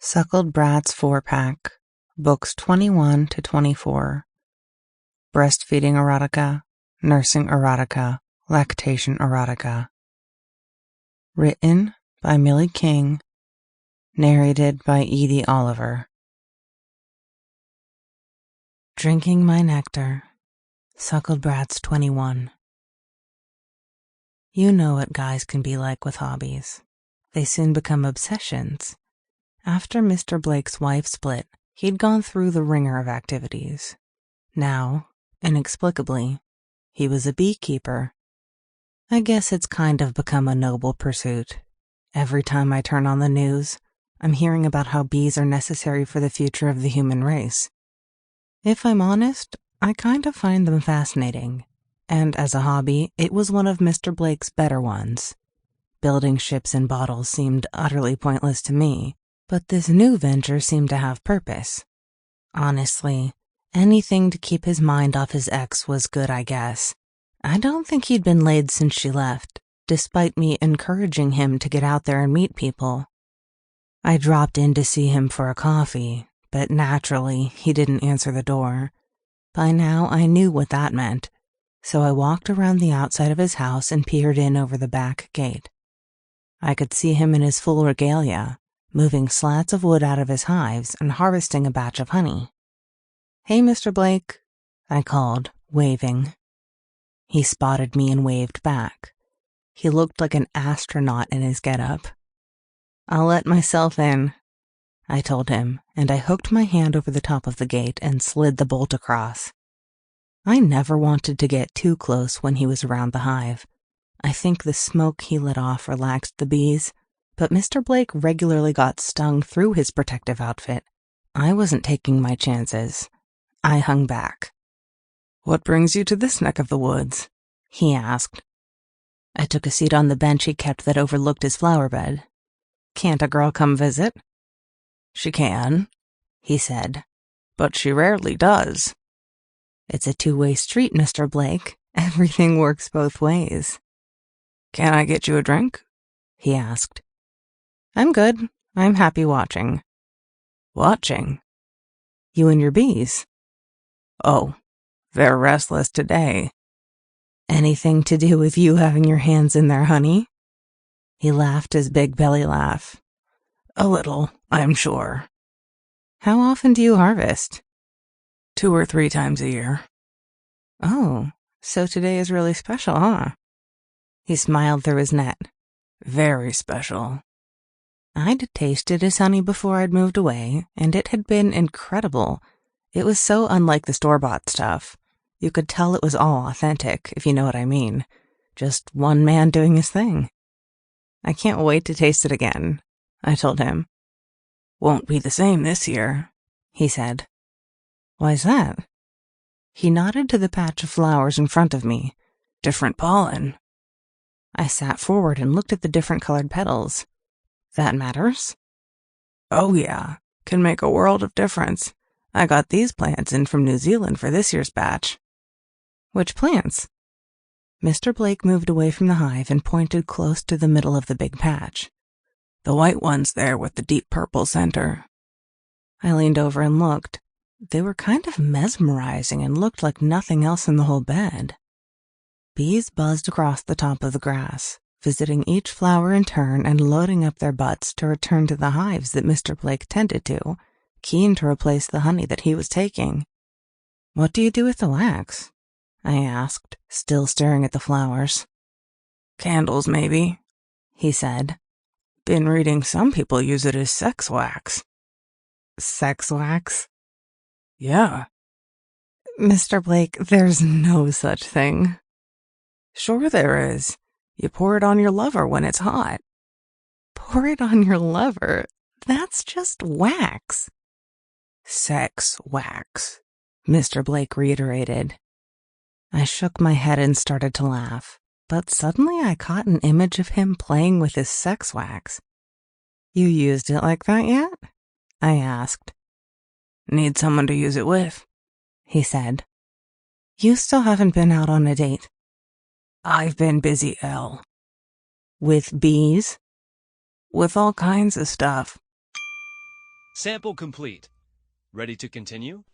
Suckled Brats 4-pack, books 21 to 24. Breastfeeding Erotica, Nursing Erotica, Lactation Erotica. Written by Millie King, narrated by Edie Olliver. Drinking My Nectar, Suckled Brats 21. You know what guys can be like with hobbies. They soon become obsessions. After Mr. Blake's wife split, he'd gone through the ringer of activities. Now, inexplicably, he was a beekeeper. I guess it's kind of become a noble pursuit. Every time I turn on the news, I'm hearing about how bees are necessary for the future of the human race. If I'm honest, I kind of find them fascinating, and as a hobby, it was one of Mr. Blake's better ones. Building ships in bottles seemed utterly pointless to me, but this new venture seemed to have purpose. Honestly, anything to keep his mind off his ex was good, I guess. I don't think he'd been laid since she left, despite me encouraging him to get out there and meet people. I dropped in to see him for a coffee, but naturally, he didn't answer the door. By now, I knew what that meant, so I walked around the outside of his house and peered in over the back gate. I could see him in his full regalia, moving slats of wood out of his hives and harvesting a batch of honey. "Hey, Mr. Blake," I called, waving. He spotted me and waved back. He looked like an astronaut in his getup. "I'll let myself in," I told him, and I hooked my hand over the top of the gate and slid the bolt across. I never wanted to get too close when he was around the hive. I think the smoke he let off relaxed the bees, but Mr. Blake regularly got stung through his protective outfit. I wasn't taking my chances. I hung back. "What brings you to this neck of the woods?" he asked. I took a seat on the bench he kept that overlooked his flower bed. "Can't a girl come visit?" "She can," he said, "but she rarely does." "It's a two-way street, Mr. Blake. Everything works both ways." "Can I get you a drink?" he asked. "I'm good. I'm happy watching." "Watching?" "You and your bees." "Oh, they're restless today." "Anything to do with you having your hands in their honey?" He laughed his big belly laugh. "A little, I'm sure." "How often do you harvest?" 2 or 3 times a year." "Oh, so today is really special, huh?" He smiled through his net. "Very special." I'd tasted his honey before I'd moved away, and it had been incredible. It was so unlike the store-bought stuff. You could tell it was all authentic, if you know what I mean. Just one man doing his thing. "I can't wait to taste it again," I told him. "Won't be the same this year," he said. "Why's that?" He nodded to the patch of flowers in front of me. "Different pollen." I sat forward and looked at the different colored petals. "That matters?" "Oh yeah, can make a world of difference. I got these plants in from New Zealand for this year's batch." "Which plants?" Mr. Blake moved away from the hive and pointed close to the middle of the big patch. "The white ones there with the deep purple center." I leaned over and looked. They were kind of mesmerizing and looked like nothing else in the whole bed. Bees buzzed across the top of the grass, visiting each flower in turn and loading up their butts to return to the hives that Mr. Blake tended to, keen to replace the honey that he was taking. "What do you do with the wax?" I asked, still staring at the flowers. "Candles, maybe," he said. "Been reading some people use it as sex wax." "Sex wax?" "Yeah." "Mr. Blake, there's no such thing." "Sure there is. You pour it on your lover when it's hot." "Pour it on your lover? That's just wax." "Sex wax," Mr. Blake reiterated. I shook my head and started to laugh, but suddenly I caught an image of him playing with his sex wax. "You used it like that yet?" I asked. "Need someone to use it with," he said. "You still haven't been out on a date?" "I've been busy, Elle." "With bees?" "With all kinds of stuff." Sample complete. Ready to continue?